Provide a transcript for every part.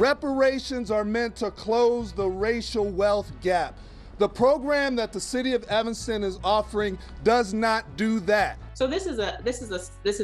Reparations are meant to close the racial wealth gap. The program that the city of Evanston is offering does not do that. So this is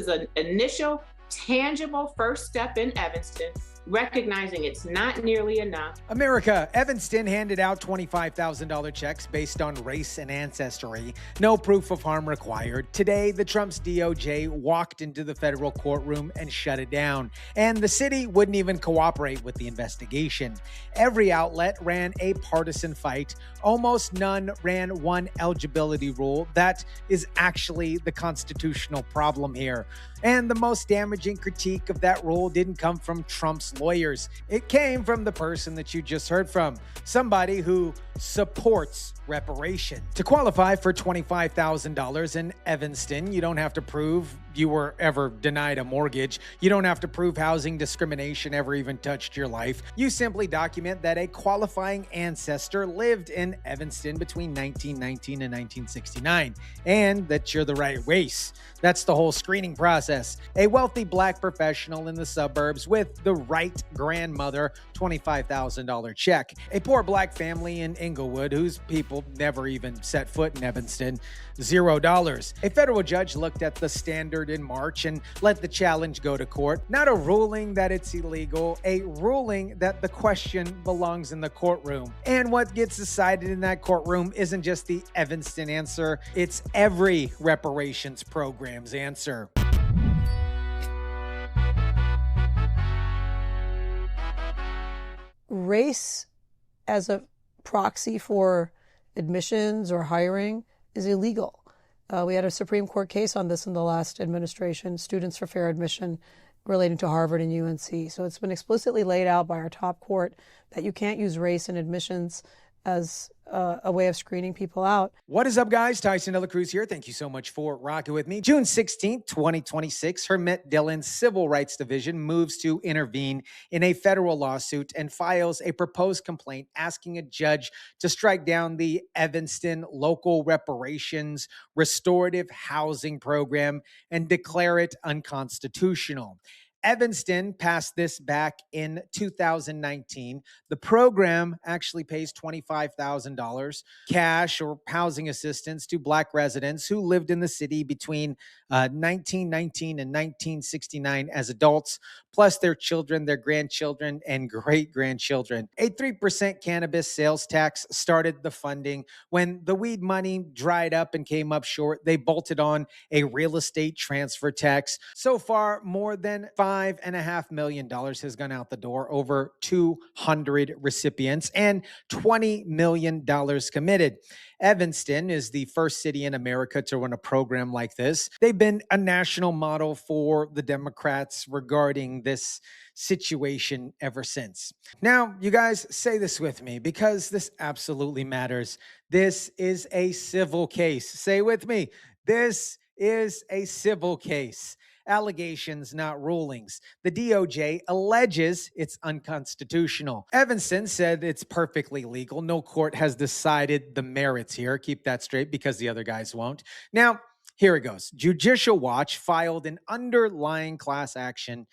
an initial, tangible first step in Evanston, recognizing it's not nearly enough. America, Evanston handed out $25,000 checks based on race and ancestry. No proof of harm required. Today, the Trump's DOJ walked into the federal courtroom and shut it down. And the city wouldn't even cooperate with the investigation. Every outlet ran a partisan fight. Almost none ran one eligibility rule. That is actually the constitutional problem here. And the most damaging critique of that rule didn't come from Trump's lawyers. It came from the person that you just heard from, somebody who supports reparation. To qualify for $25,000 in Evanston, you don't have to prove you were ever denied a mortgage. You don't have to prove housing discrimination ever even touched your life. You simply document that a qualifying ancestor lived in Evanston between 1919 and 1969, and that you're the right race. That's the whole screening process. A wealthy black professional in the suburbs with the right grandmother, $25,000 check. A poor black family in Inglewood whose people never even set foot in Evanston, $0. A federal judge looked at the standard in March and let the challenge go to court. Not a ruling that it's illegal, a ruling that the question belongs in the courtroom. And what gets decided in that courtroom isn't just the Evanston answer, it's every reparations program's answer. Race as a proxy for admissions or hiring is illegal. We had a Supreme Court case on this in the last administration, Students for Fair Admission, relating to Harvard and UNC. So it's been explicitly laid out by our top court that you can't use race in admissions as a way of screening people out. What is up, guys? TYSON DELACRUZ here. Thank you so much for rocking with me. June 16th, 2026, Harmeet Dhillon Civil Rights Division moves to intervene in a federal lawsuit and files a proposed complaint asking a judge to strike down the Evanston local reparations restorative housing program and declare it unconstitutional. Evanston passed this back in 2019. The program actually pays $25,000 cash or housing assistance to Black residents who lived in the city between 1919 and 1969 as adults, plus their children, their grandchildren, and great-grandchildren. A 3% cannabis sales tax started the funding. When the weed money dried up and came up short, they bolted on a real estate transfer tax. So far, more than $5.5 million has gone out the door, over 200 recipients, and $20 million committed. Evanston is the first city in America to run a program like this. They've been a national model for the Democrats regarding this situation ever since. Now, you guys, say this with me because this absolutely matters. This is a civil case. Say with me, this is a civil case. Allegations, not rulings. The DOJ alleges it's unconstitutional. Evanston said it's perfectly legal. No court has decided the merits here. Keep that straight because the other guys won't. Now, here it goes. Judicial Watch filed an underlying class action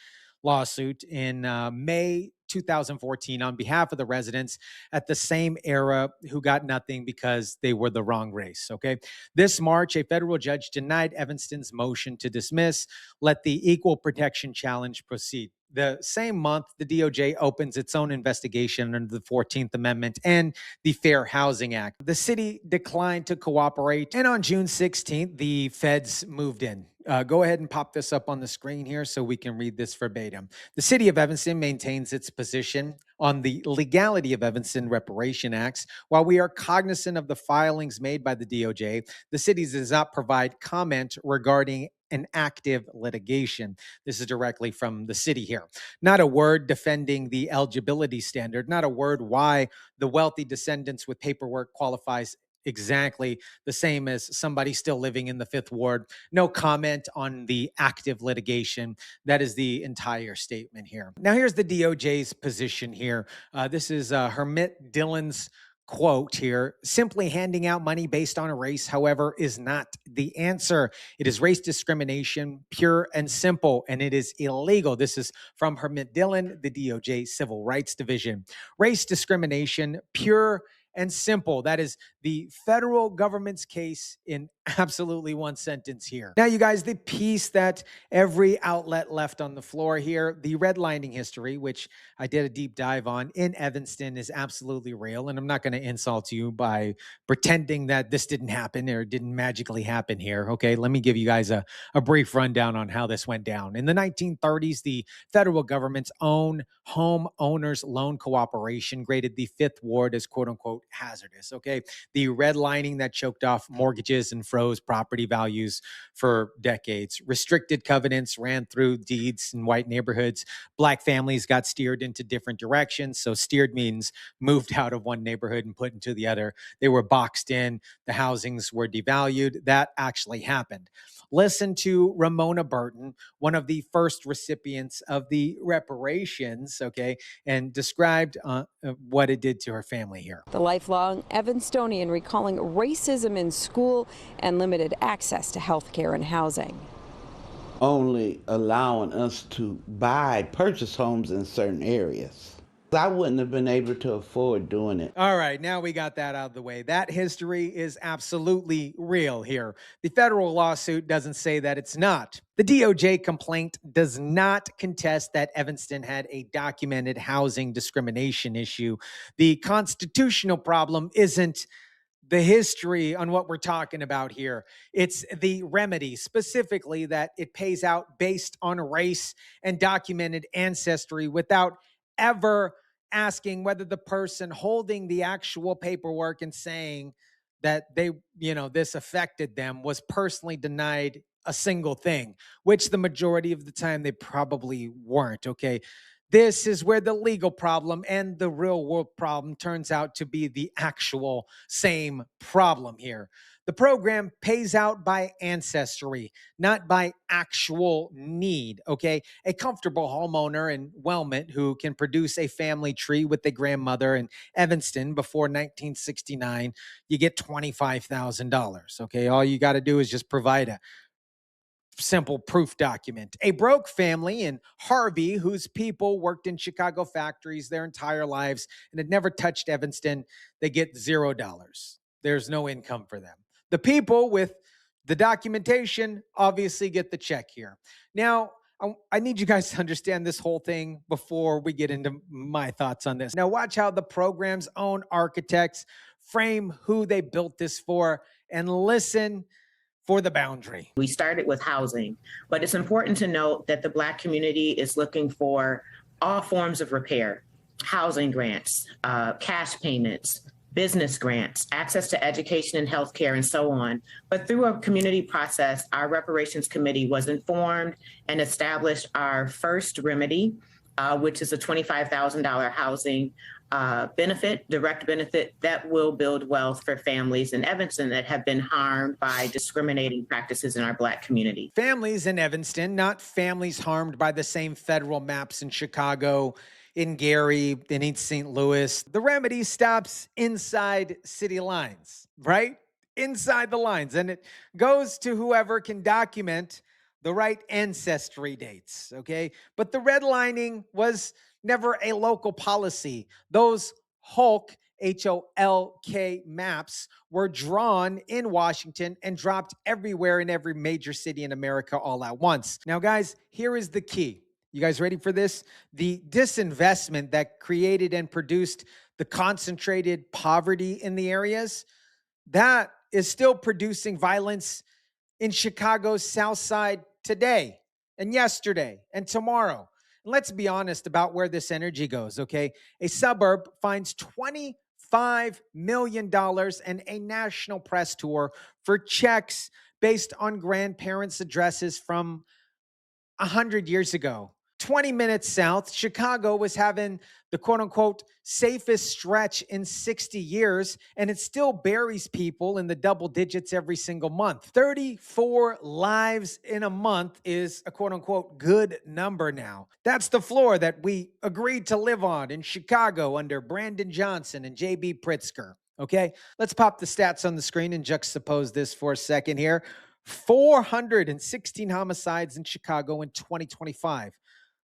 lawsuit in May 2014 on behalf of the residents at the same era who got nothing because they were the wrong race, okay? This March, a federal judge denied Evanston's motion to dismiss, let the equal protection challenge proceed. The same month, the DOJ opens its own investigation under the 14th Amendment and the Fair Housing Act. The city declined to cooperate, and on June 16th, the feds moved in. Go ahead and pop this up on the screen here so we can read this verbatim. The city of Evanston maintains its position on the legality of Evanston Reparation Acts. While we are cognizant of the filings made by the DOJ, the city does not provide comment regarding an active litigation. This is directly from the city here. Not a word defending the eligibility standard, not a word why the wealthy descendants with paperwork qualifies exactly the same as somebody still living in the Fifth Ward. No comment on the active litigation. That is the entire statement here. Now, here's the DOJ's position here. This is Harmeet Dhillon's quote here, simply handing out money based on a race, however, is not the answer. It is race discrimination, pure and simple, and it is illegal. This is from Harmeet Dhillon, the DOJ Civil Rights Division. Race discrimination, pure and simple. That is the federal government's case in absolutely one sentence here. Now, you guys, the piece that every outlet left on the floor here, the redlining history, which I did a deep dive on in Evanston, is absolutely real. And I'm not going to insult you by pretending that this didn't happen or didn't magically happen here. Okay, let me give you guys a brief rundown on how this went down. In the 1930s, the federal government's own homeowners loan cooperation graded the Fifth Ward as quote unquote hazardous. Okay, the redlining that choked off mortgages and froze property values for decades. Restricted covenants ran through deeds in white neighborhoods. Black families got steered into different directions. So steered means moved out of one neighborhood and put into the other. They were boxed in. The housings were devalued. That actually happened. Listen to Ramona Burton, one of the first recipients of the reparations, okay, and described what it did to her family here. The lifelong Evanstonian recalling racism in school and limited access to health care and housing. Only allowing us to purchase homes in certain areas. I wouldn't have been able to afford doing it. All right, now we got that out of the way. That history is absolutely real here. The federal lawsuit doesn't say that it's not. The DOJ complaint does not contest that Evanston had a documented housing discrimination issue. The constitutional problem isn't the history on what we're talking about here. It's the remedy, specifically that it pays out based on race and documented ancestry without ever asking whether the person holding the actual paperwork and saying that they, this affected them was personally denied a single thing, which the majority of the time they probably weren't, okay? This is where the legal problem and the real world problem turns out to be the actual same problem here. The program pays out by ancestry, not by actual need, okay? A comfortable homeowner in Wilmot who can produce a family tree with a grandmother in Evanston before 1969, you get $25,000, okay? All you got to do is just provide a simple proof document. A broke family in Harvey whose people worked in Chicago factories their entire lives and had never touched Evanston, they get $0. There's no income for them. The people with the documentation obviously get the check here. Now, I need you guys to understand this whole thing before we get into my thoughts on this. Now, watch how the program's own architects frame who they built this for and listen for the boundary. We started with housing, but it's important to note that the Black community is looking for all forms of repair, housing grants, cash payments, business grants, access to education and healthcare, and so on. But through a community process, our reparations committee was informed and established our first remedy, which is a $25,000 housing benefit, direct benefit that will build wealth for families in Evanston that have been harmed by discriminating practices in our Black community. Families in Evanston, not families harmed by the same federal maps in Chicago, in Gary, in East St. Louis. The remedy stops inside city lines, right? Inside the lines. And it goes to whoever can document the right ancestry dates, okay? But the redlining was never a local policy. Those Hulk, H-O-L-K maps were drawn in Washington and dropped everywhere in every major city in America all at once. Now, guys, here is the key. You guys ready for this? The disinvestment that created and produced the concentrated poverty in the areas, that is still producing violence in Chicago's South Side today and yesterday and tomorrow. And let's be honest about where this energy goes, okay? A suburb finds $25 million and a national press tour for checks based on grandparents' addresses from 100 years ago. 20 minutes south, Chicago was having the quote unquote safest stretch in 60 years, and it still buries people in the double digits every single month. 34 lives in a month is a quote unquote good number now. That's the floor that we agreed to live on in Chicago under Brandon Johnson and J.B. Pritzker. Okay, let's pop the stats on the screen and juxtapose this for a second here. 416 homicides in Chicago in 2025.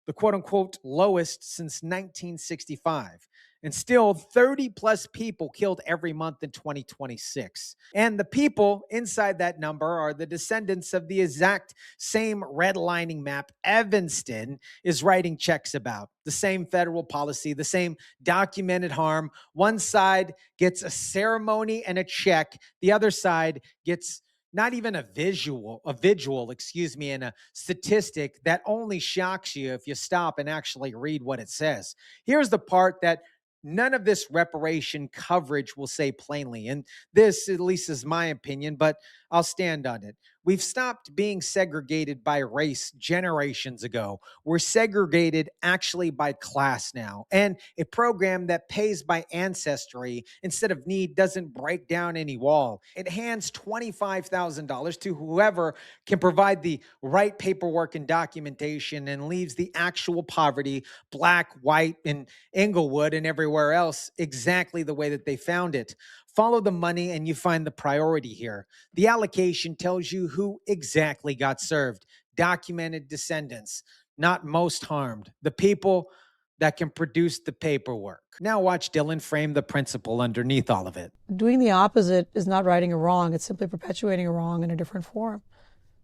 The quote unquote lowest since 1965. And still 30 plus people killed every month in 2026. And the people inside that number are the descendants of the exact same redlining map Evanston is writing checks about. The same federal policy, the same documented harm. One side gets a ceremony and a check. The other side gets not even a visual, and a statistic that only shocks you if you stop and actually read what it says. Here's the part that none of this reparation coverage will say plainly. And this, at least is my opinion, but I'll stand on it. We've stopped being segregated by race generations ago. We're segregated actually by class now. And a program that pays by ancestry instead of need doesn't break down any wall. It hands $25,000 to whoever can provide the right paperwork and documentation and leaves the actual poverty, black, white, in Inglewood and everywhere else exactly the way that they found it. Follow the money and you find the priority here. The allocation tells you who exactly got served. Documented descendants, not most harmed. The people that can produce the paperwork. Now watch Dhillon frame the principle underneath all of it. Doing the opposite is not righting a wrong. It's simply perpetuating a wrong in a different form.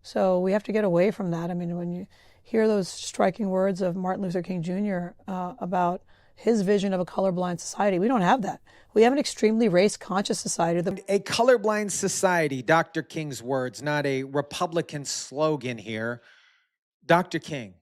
So we have to get away from that. I mean, when you hear those striking words of Martin Luther King Jr. About his vision of a colorblind society, we don't have that. We have an extremely race-conscious society. A colorblind society, Dr. King's words, not a Republican slogan here. Dr. King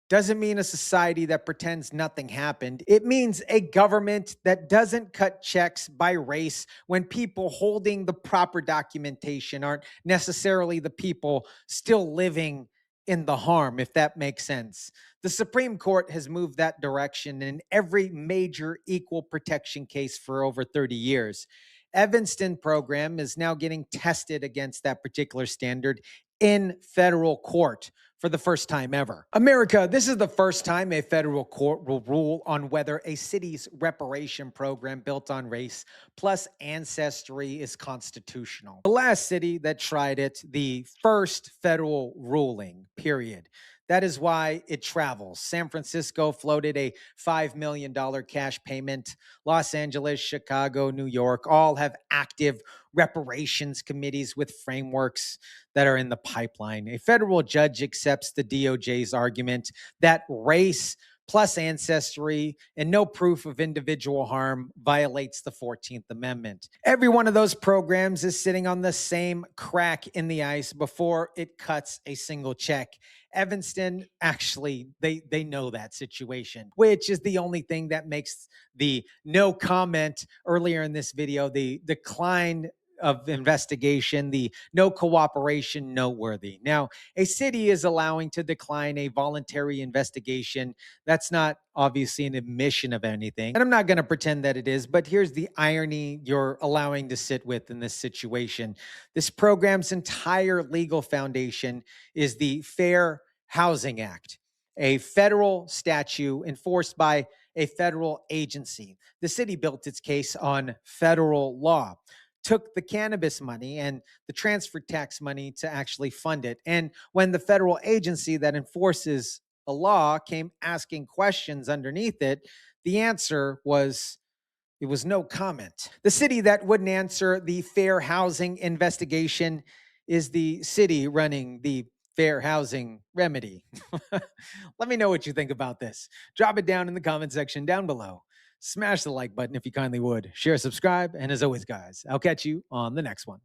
doesn't mean a society that pretends nothing happened. It means a government that doesn't cut checks by race when people holding the proper documentation aren't necessarily the people still living in the harm, if that makes sense. The Supreme Court has moved that direction in every major equal protection case for over 30 years. Evanston program is now getting tested against that particular standard in federal court for the first time ever. America, this is the first time a federal court will rule on whether a city's reparation program built on race plus ancestry is constitutional. The last city that tried it, the first federal ruling, period. That is why it travels. San Francisco floated a $5 million cash payment. Los Angeles, Chicago, New York all have active reparations committees with frameworks that are in the pipeline. A federal judge accepts the DOJ's argument that race plus ancestry and no proof of individual harm violates the 14th Amendment. Every one of those programs is sitting on the same crack in the ice before it cuts a single check. Evanston, actually, they know that situation, which is the only thing that makes the no comment earlier in this video, the decline of investigation, the no cooperation noteworthy. Now, a city is allowing to decline a voluntary investigation. That's not obviously an admission of anything. And I'm not going to pretend that it is, but here's the irony you're allowing to sit with in this situation. This program's entire legal foundation is the Fair Housing Act, a federal statute enforced by a federal agency. The city built its case on federal law, took the cannabis money and the transfer tax money to actually fund it. And when the federal agency that enforces a law came asking questions underneath it, the answer was, it was no comment. The city that wouldn't answer the fair housing investigation is the city running the fair housing remedy. Let me know what you think about this. Drop it down in the comment section down below. Smash the like button if you kindly would. Share, subscribe, and as always, guys, I'll catch you on the next one.